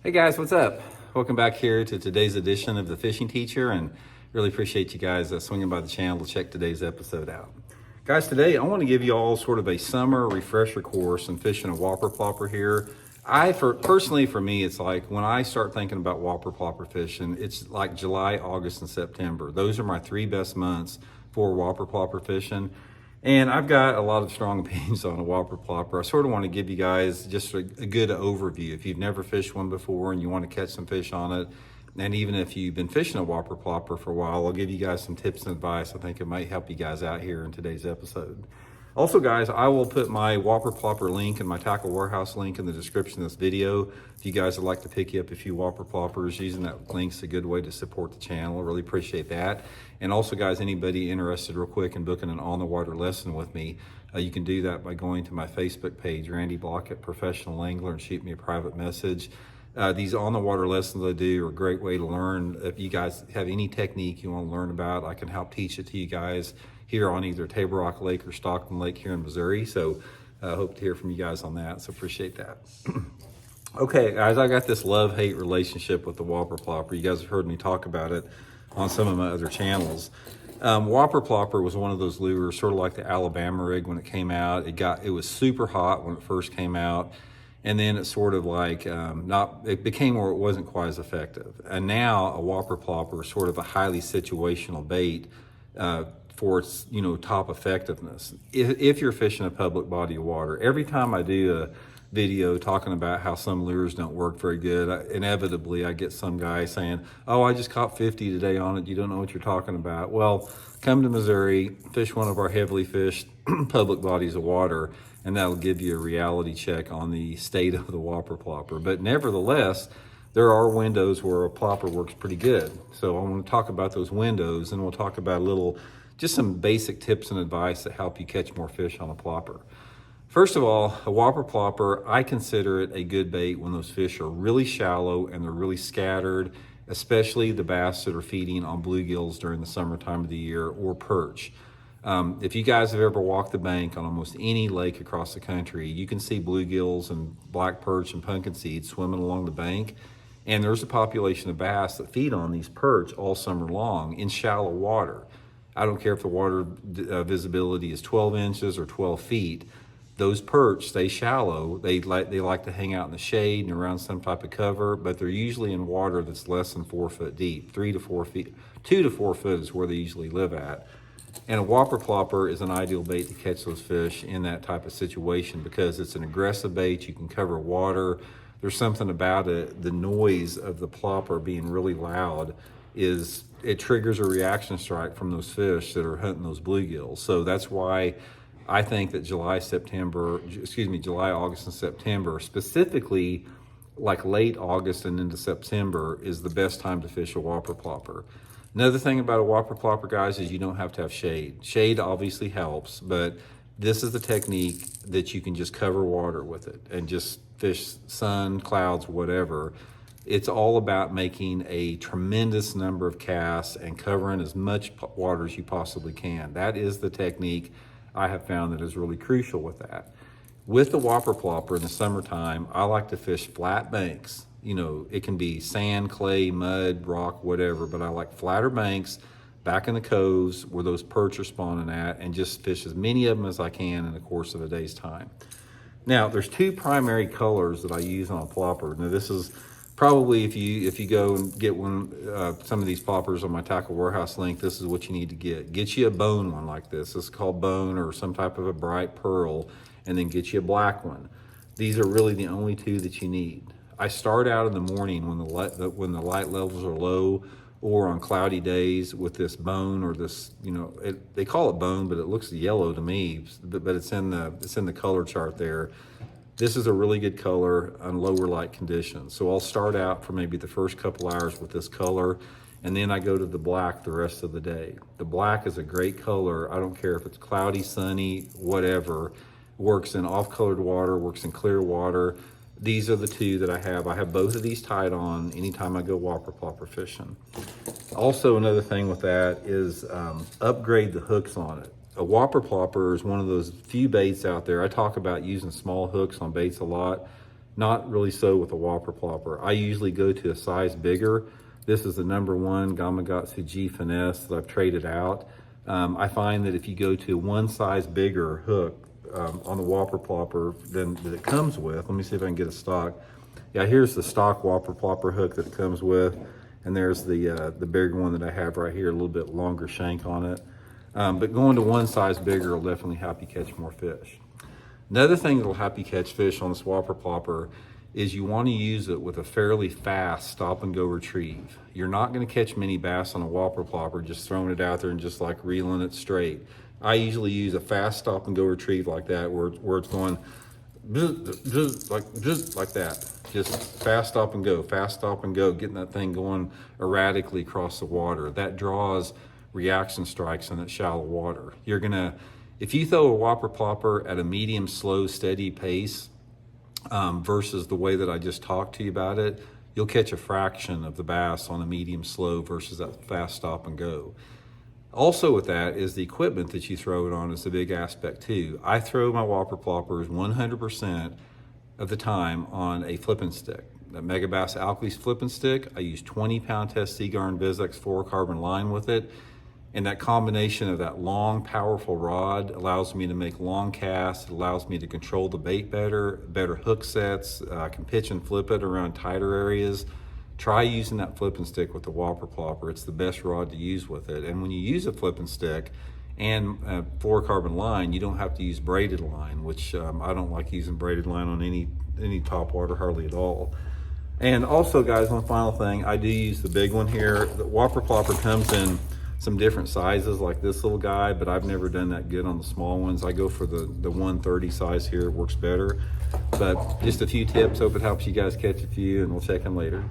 Hey guys, what's up? Welcome back here to today's edition of The Fishing Teacher, and really appreciate you guys swinging by the channel to check today's episode out. Guys, today I want to give you all sort of a summer refresher course on fishing a Whopper Plopper here. Personally, for me, it's like when I start thinking about Whopper Plopper fishing, it's like July, August, and September. Those are my three best months for Whopper Plopper fishing. And I've got a lot of strong opinions on a Whopper Plopper. I sort of want to give you guys just a good overview. If you've never fished one before and you want to catch some fish on it, and even if you've been fishing a Whopper Plopper for a while, I'll give you guys some tips and advice. I think it might help you guys out here in today's episode. Also, guys, I will put my Whopper Plopper link and my Tackle Warehouse link in the description of this video. If you guys would like to pick you up a few Whopper Ploppers, using that link's a good way to support the channel. I really appreciate that. And also, guys, anybody interested real quick in booking an on-the-water lesson with me, you can do that by going to my Facebook page, Randy Blaukat Professional Angler, and shoot me a private message. These on-the-water lessons I do are a great way to learn. If you guys have any technique you want to learn about, I can help teach it to you guys here on either Table Rock Lake or Stockton Lake here in Missouri. So I hope to hear from you guys on that. So appreciate that. Okay, guys, I got this love-hate relationship with the Whopper Plopper. You guys have heard me talk about it on some of my other channels. Whopper Plopper was one of those lures, sort of like the Alabama rig when it came out. It was super hot when it first came out. And then it sort of like, it became where it wasn't quite as effective. And now a Whopper Plopper is sort of a highly situational bait for its, top effectiveness. If you're fishing a public body of water, every time I do a video talking about how some lures don't work very good, inevitably I get some guy saying, oh, I just caught 50 today on it. You don't know what you're talking about. Well, come to Missouri, fish one of our heavily fished public bodies of water, and that'll give you a reality check on the state of the Whopper Plopper. But nevertheless, there are windows where a plopper works pretty good. So I want to talk about those windows, and we'll talk about just some basic tips and advice that help you catch more fish on a plopper. First of all, a Whopper Plopper, I consider it a good bait when those fish are really shallow and they're really scattered, especially the bass that are feeding on bluegills during the summertime of the year, or perch. If you guys have ever walked the bank on almost any lake across the country, you can see bluegills and black perch and pumpkin seeds swimming along the bank. And there's a population of bass that feed on these perch all summer long in shallow water. I don't care if the water visibility is 12 inches or 12 feet. Those perch stay shallow. They like to hang out in the shade and around some type of cover, but they're usually in water that's less than 4 foot deep. 3 to 4 feet, 2 to 4 foot is where they usually live at. And a Whopper Plopper is an ideal bait to catch those fish in that type of situation because it's an aggressive bait. You can cover water. There's something about it. The noise of the plopper being really loud it triggers a reaction strike from those fish that are hunting those bluegills. So that's why I think that July, August, and September, specifically like late August and into September, is the best time to fish a Whopper Plopper. Another thing about a Whopper Plopper, guys, is you don't have to have shade. Shade obviously helps, but this is the technique that you can just cover water with it and just fish sun, clouds, whatever. It's all about making a tremendous number of casts and covering as much water as you possibly can. That is the technique I have found that is really crucial with that. With the Whopper Plopper in the summertime, I like to fish flat banks. It can be sand, clay, mud, rock, whatever, but I like flatter banks back in the coves where those perch are spawning at, and just fish as many of them as I can in the course of a day's time. Now, there's two primary colors that I use on a plopper. Now, this is probably, if you go and get some of these ploppers on my Tackle Warehouse link, this is what you need to get. Get you a bone one like this. This is called bone, or some type of a bright pearl, and then get you a black one. These are really the only two that you need. I start out in the morning when the light levels are low, or on cloudy days, with this bone, or this, they call it bone, but it looks yellow to me, but it's in the color chart there. This is a really good color on lower light conditions. So I'll start out for maybe the first couple hours with this color, and then I go to the black the rest of the day. The black is a great color. I don't care if it's cloudy, sunny, whatever. Works in off-colored water, works in clear water. These are the two that I have. I have both of these tied on anytime I go Whopper Plopper fishing. Also, another thing with that is upgrade the hooks on it. A Whopper Plopper is one of those few baits out there. I talk about using small hooks on baits a lot. Not really so with a Whopper Plopper. I usually go to a size bigger. This is the #1 Gamakatsu G Finesse that I've traded out. I find that if you go to one size bigger hook on the Whopper Plopper than that it comes with, let me see if I can get a stock. Yeah, here's the stock Whopper Plopper hook that it comes with, and there's the bigger one that I have right here, a little bit longer shank on it. But going to one size bigger will definitely help you catch more fish. Another thing that will help you catch fish on this Whopper Plopper is you want to use it with a fairly fast stop and go retrieve. You're not going to catch many bass on a Whopper Plopper just throwing it out there and just like reeling it straight. I usually use a fast stop and go retrieve like that, where it's going just like that. Just fast stop and go, getting that thing going erratically across the water. That draws reaction strikes in that shallow water. You're gonna, if you throw a Whopper Plopper at a medium, slow, steady pace, versus the way that I just talked to you about it, you'll catch a fraction of the bass on a medium slow versus that fast stop and go. Also with that is the equipment that you throw it on is a big aspect too. I throw my Whopper Ploppers 100% of the time on a flipping stick. The Megabass Alkalies flipping stick, I use 20-pound test Seagarn Vizex fluorocarbon line with it. And that combination of that long, powerful rod allows me to make long casts. It allows me to control the bait better hook sets. I can pitch and flip it around tighter areas. Try using that flipping stick with the Whopper Plopper. It's the best rod to use with it. And when you use a flipping stick and fluorocarbon line, you don't have to use braided line, which I don't like using braided line on any topwater hardly at all. And also, guys, one final thing, I do use the big one here. The Whopper Plopper comes in some different sizes like this little guy, but I've never done that good on the small ones. I go for the 130 size here, it works better. But just a few tips, hope it helps you guys catch a few, and we'll check in later.